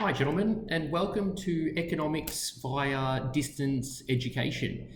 Hi, gentlemen, and welcome to Economics via Distance Education.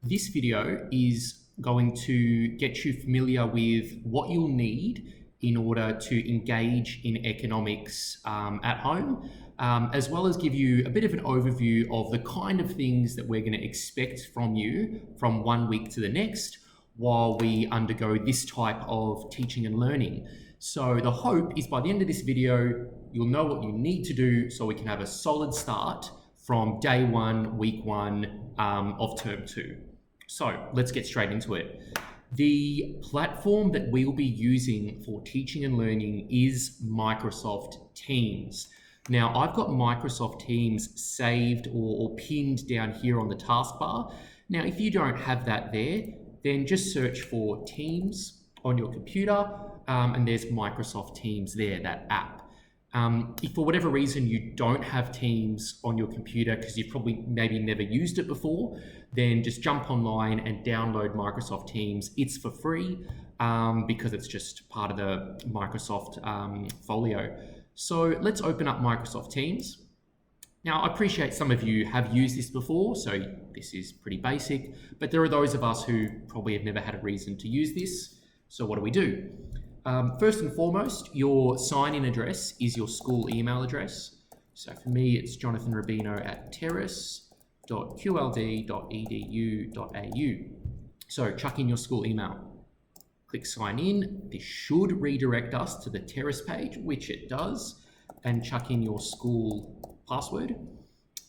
This video is going to get you familiar with what you'll need in order to engage in economics at home, as well as give you a bit of an overview of the kind of things that we're going to expect from you from one week to the next while we undergo this type of teaching and learning. So the hope is by the end of this video, you'll know what you need to do so we can have a solid start from day one, week one of term two. So let's get straight into it. The platform that we'll be using for teaching and learning is Microsoft Teams. Now, I've got Microsoft Teams saved or pinned down here on the taskbar. Now, if you don't have that there, then just search for Teams on your computer, and there's Microsoft Teams there, that app. If for whatever reason you don't have Teams on your computer because you've probably maybe never used it before, then just jump online and download Microsoft Teams. It's for free because it's just part of the Microsoft folio. So let's open up Microsoft Teams. Now, I appreciate some of you have used this before, so this is pretty basic, but there are those of us who probably have never had a reason to use this. So what do? First and foremost, your sign-in address is your school email address. So for me, it's jonathanrubino@terrace.qld.edu.au. So chuck in your school email. Click sign in. This should redirect us to the Terrace page, which it does, and chuck in your school password.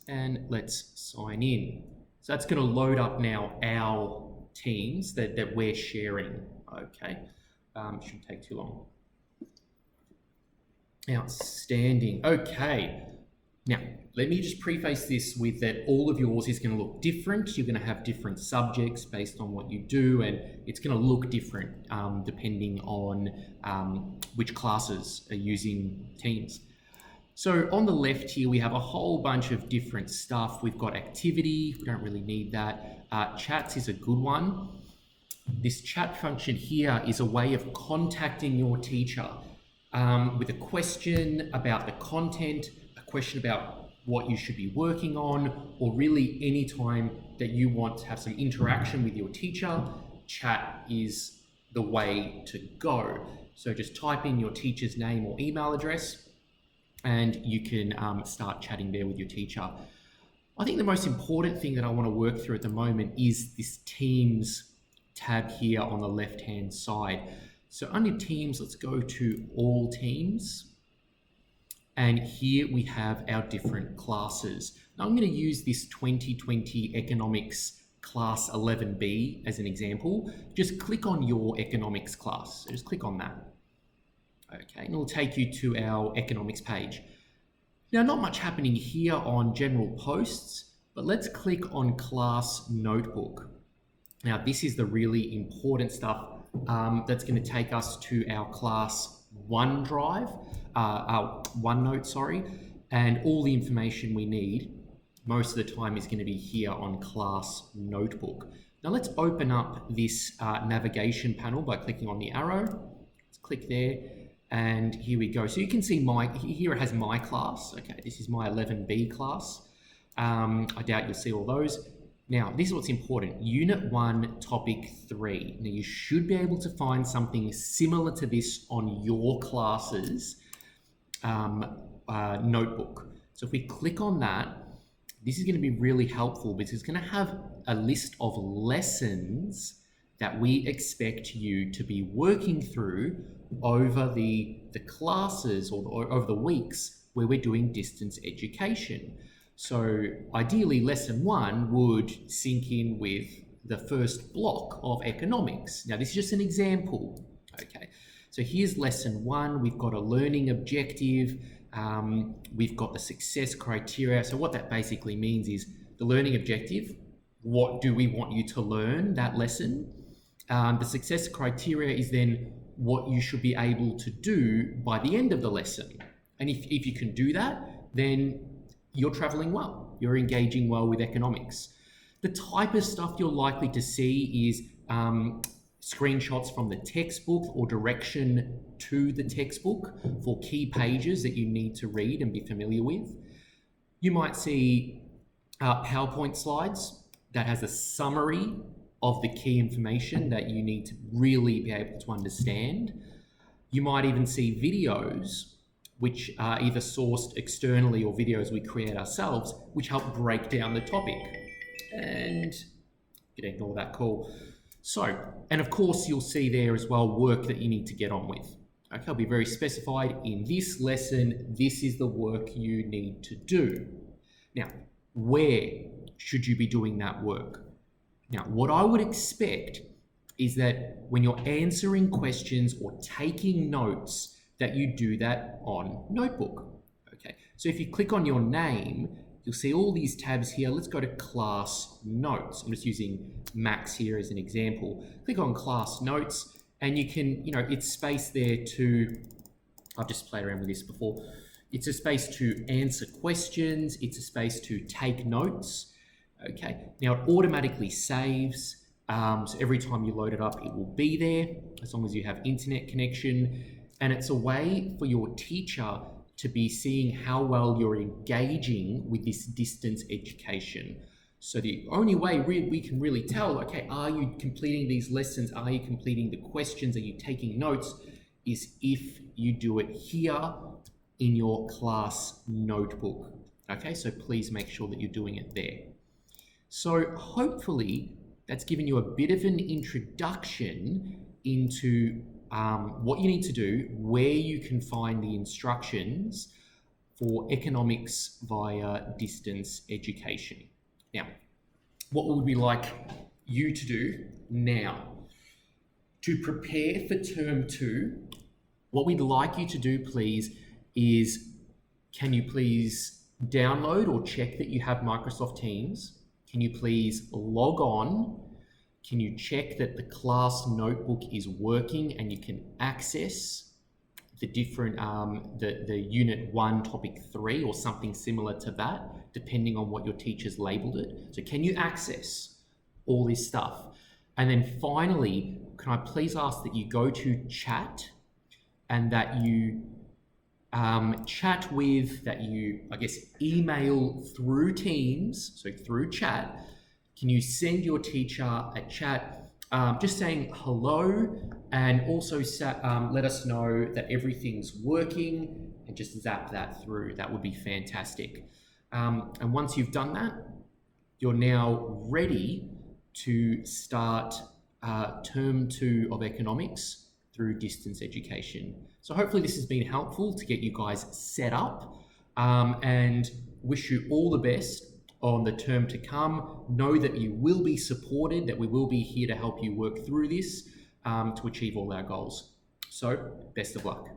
And let's sign in. So that's going to load up now our Teams that we're sharing. Okay. Shouldn't take too long. Outstanding. Okay. Now, let me just preface this with that all of yours is going to look different. You're going to have different subjects based on what you do, and it's going to look different depending on which classes are using Teams. So on the left here, we have a whole bunch of different stuff. We've got activity. We don't really need that. Chats is a good one. This chat function here is a way of contacting your teacher with a question about the content, a question about what you should be working on, or really any time that you want to have some interaction with your teacher, chat is the way to go. So just type in your teacher's name or email address, and you can start chatting there with your teacher. I think the most important thing that I want to work through at the moment is this Teams tab here on the left-hand side. So under Teams, let's go to All Teams. And here we have our different classes. Now I'm going to use this 2020 Economics Class 11B as an example. Just click on your economics class. So just click on that. Okay, and it'll take you to our economics page. Now, not much happening here on general posts, but let's click on Class Notebook. Now, this is the really important stuff that's going to take us to our Class OneDrive, our OneNote, sorry, and all the information we need most of the time is going to be here on Class Notebook. Now, let's open up this navigation panel by clicking on the arrow. Let's click there, and here we go. So you can see here it has my class. Okay, this is my 11B class. I doubt you'll see all those. Now, this is what's important. Unit 1, Topic 3. Now, you should be able to find something similar to this on your class's notebook. So if we click on that, this is going to be really helpful because it's going to have a list of lessons that we expect you to be working through over the classes or over the weeks where we're doing distance education. So ideally, lesson 1 would sync in with the first block of economics. Now, this is just an example. Okay, so here's lesson 1. We've got a learning objective. We've got the success criteria. So what that basically means is the learning objective. What do we want you to learn that lesson? The success criteria is then what you should be able to do by the end of the lesson. And if you can do that, then you're traveling well, you're engaging well with economics. The type of stuff you're likely to see is screenshots from the textbook or direction to the textbook for key pages that you need to read and be familiar with. You might see PowerPoint slides that has a summary of the key information that you need to really be able to understand. You might even see videos which are either sourced externally or videos we create ourselves, which help break down the topic. And you can ignore that call. So, and of course you'll see there as well work that you need to get on with. Okay, I'll be very specified in this lesson, this is the work you need to do. Now, where should you be doing that work? Now, what I would expect is that when you're answering questions or taking notes, that you do that on Notebook. Okay, so if you click on your name, you'll see all these tabs here. Let's go to class notes. I'm just using Max here as an example. Click on class notes and you can, it's space there to, I've just played around with this before. It's a space to answer questions. It's a space to take notes. Okay, now it automatically saves. So every time you load it up, it will be there as long as you have internet connection. And it's a way for your teacher to be seeing how well you're engaging with this distance education. So the only way we can really tell, okay, are you completing these lessons? Are you completing the questions? Are you taking notes? Is if you do it here in your class notebook. Okay, so please make sure that you're doing it there. So hopefully that's given you a bit of an introduction into what you need to do, where you can find the instructions for economics via distance education. Now, what would we like you to do now? To prepare for term 2, what we'd like you to do, please, is can you please download or check that you have Microsoft Teams? Can you please log on? Can you check that the class notebook is working and you can access the different, the Unit 1, Topic 3 or something similar to that, depending on what your teacher's labeled it. So can you access all this stuff? And then finally, can I please ask that you go to chat and that you chat with, that you, email through Teams, so through chat. Can you send your teacher a chat just saying hello and also let us know that everything's working and just zap that through? That would be fantastic. And once you've done that, you're now ready to start term 2 of economics through distance education. So hopefully this has been helpful to get you guys set up and wish you all the best on the term to come. Know that you will be supported, that we will be here to help you work through this to achieve all our goals. So best of luck.